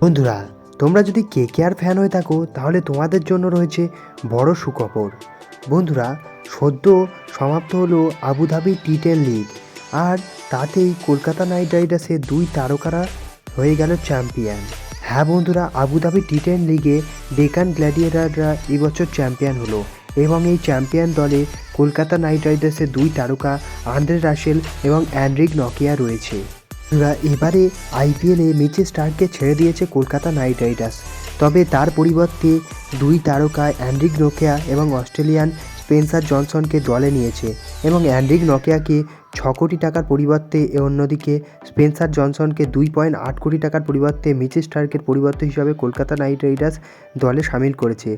বন্ধুরা, তোমরা যদি কেকেআর ফ্যান হয়ে থাকো তাহলে তোমাদের জন্য রয়েছে বড় সুখবর। বন্ধুরা, সদ্য সমাপ্ত হলো আবুধাবি টি10 লিগ, আর তাতেই কলকাতা নাইট রাইডার্সের দুই তারকারা হয়ে গেল চ্যাম্পিয়ন। হ্যাঁ বন্ধুরা, আবুধাবি টি10 লিগে ডেকান গ্ল্যাডিয়েটাররা এবছর চ্যাম্পিয়ন হলো এবং এই চ্যাম্পিয়ন দলে কলকাতা নাইট রাইডার্সের দুই তারকা আন্দ্রে রাসেল এবং অ্যান্ড্রিক নকিয়া রয়েছে। এবারে আইপিএলে মিচেল স্টার্ককে ছেড়ে দিয়েছে কলকাতা নাইট রাইডার্স, তবে তার পরিবর্তে দুই তারকা অ্যান্ড্রিক নকিয়া এবং অস্ট্রেলিয়ান স্পেন্সার জনসনকে দলে নিয়েছে এবং অ্যান্ড্রিক নকিয়াকে 6 কোটি টাকার পরিবর্তে অন্যদিকে স্পেন্সার জনসনকে 2.8 কোটি টাকার পরিবর্তে মিচেল স্টার্কের পরিবর্তে হিসাবে কলকাতা নাইট রাইডার্স দলে সামিল করেছে।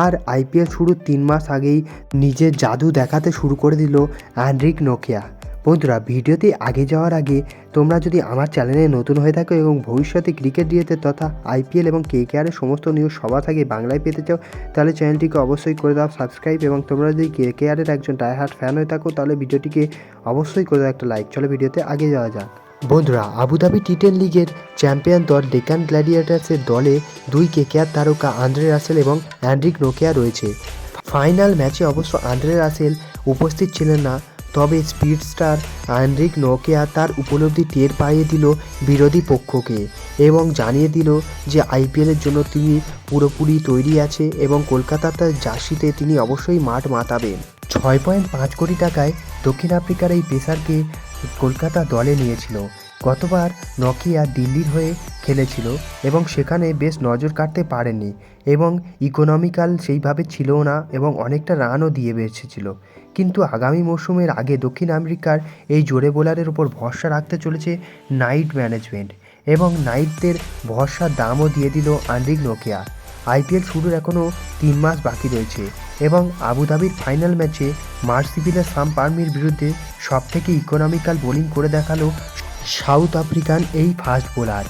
আর আইপিএল শুরুর 3 মাস আগেই নিজের জাদু দেখাতে শুরু করে দিল অ্যান্ড্রিক নকিয়া। বন্ধুরা, ভিডিওতে আগে যাওয়ার আগে তোমরা যদি আমার চ্যানেলে নতুন হয়ে থাকো এবং ভবিষ্যতে ক্রিকেট রিলেটেড তথা আইপিএল এবং কেকেআরের সমস্ত নিউজ সবার আগে বাংলায় পেতে চাও তাহলে চ্যানেলটিকে অবশ্যই করে দাও সাবস্ক্রাইব, এবং তোমরা যদি কেকেআরের একজন ডাইহার্ট ফ্যান হয়ে থাকো তাহলে ভিডিওটিকে অবশ্যই করে দাও একটা লাইক। চলো ভিডিওতে আগে যাওয়া যাক। বন্ধুরা, আবুধাবি টি10 লিগের চ্যাম্পিয়ন দল ডেকান গ্ল্যাডিয়েটার্সের দলে দুই কেকেআর তারকা আন্দ্রে রাসেল এবং অ্যান্ড্রিক নকিয়া রয়েছে। ফাইনাল ম্যাচে অবশ্য আন্দ্রে রাসেল উপস্থিত ছিলেন না, তবে স্পিড স্টার অ্যান্ড্রিক নকিয়া তার উপলব্ধি টের পাইয়ে দিল বিরোধী পক্ষকে এবং জানিয়ে দিল যে আইপিএলের জন্য তিনি পুরোপুরি তৈরি আছে এবং কলকাতার জার্সিতে তিনি অবশ্যই মাঠ মাতাবেন। 6.5 কোটি টাকায় দক্ষিণ আফ্রিকার এই পেসারকে কলকাতা দলে নিয়েছিল। গতবার নকিয়া দিল্লির হয়ে খেলেছিল এবং সেখানে বেশ নজর কাটতে পারেনি এবং ইকোনমিক্যাল সেইভাবে ছিলও না এবং অনেকটা রানও দিয়ে বেঁচেছিল। কিন্তু আগামী মরশুমের আগে দক্ষিণ আমেরিকার এই জোরে বোলারের ওপর ভরসা রাখতে চলেছে নাইট ম্যানেজমেন্ট এবং নাইটদের ভরসার দামও দিয়ে দিল অ্যান্ড্রিক নকিয়া। আইপিএল শুরুর এখনও 3 মাস বাকি রয়েছে এবং আবুধাবির ফাইনাল ম্যাচে মার্সিভিলের সাম পারমির বিরুদ্ধে সবথেকে ইকোনমিক্যাল বোলিং করে দেখালো সাউথ আফ্রিকান এই ফাস্ট বোলার।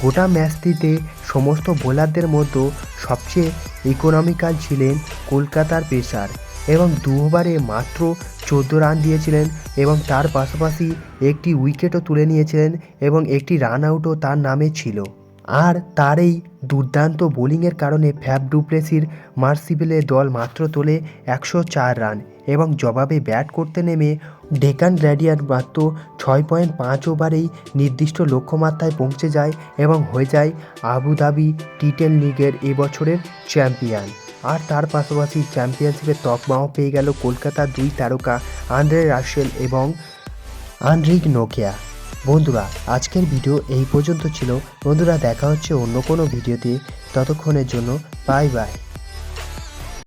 গোটা ম্যাচটিতে সমস্ত বোলারদের মধ্যে সবচেয়ে ইকোনমিক্যাল ছিলেন কলকাতার পেসার এবং 2 ওভারে মাত্র 14 রান দিয়েছিলেন এবং তার পাশাপাশি একটি উইকেটও তুলে নিয়েছিলেন এবং একটি রান আউটও তার নামে ছিল। আর তার এই দুর্দান্ত বোলিংয়ের কারণে ফ্যাফ ডু প্লেসির মার্সিভিলে দল মাত্র তোলে 104 রান এবং জবাবে ব্যাট করতে নেমে ডেকান গ্ল্যাডিয়ার মাত্র 6.5 ওভারেই নির্দিষ্ট লক্ষ্যমাত্রায় পৌঁছে যায় এবং হয়ে যায় আবুধাবি টি10 লিগের এবছরের চ্যাম্পিয়ন। আর তার পাশাপাশি চ্যাম্পিয়নশিপের তকমাও পেয়ে গেল কলকাতার দুই তারকা আন্দ্রে রাসেল এবং অ্যান্ড্রিক নকিয়া। বন্ধুরা, আজকের ভিডিও এই পর্যন্ত ছিল। বন্ধুরা, দেখা হচ্ছে অন্য কোনো ভিডিওতে, ততক্ষণের জন্য বাই বাই।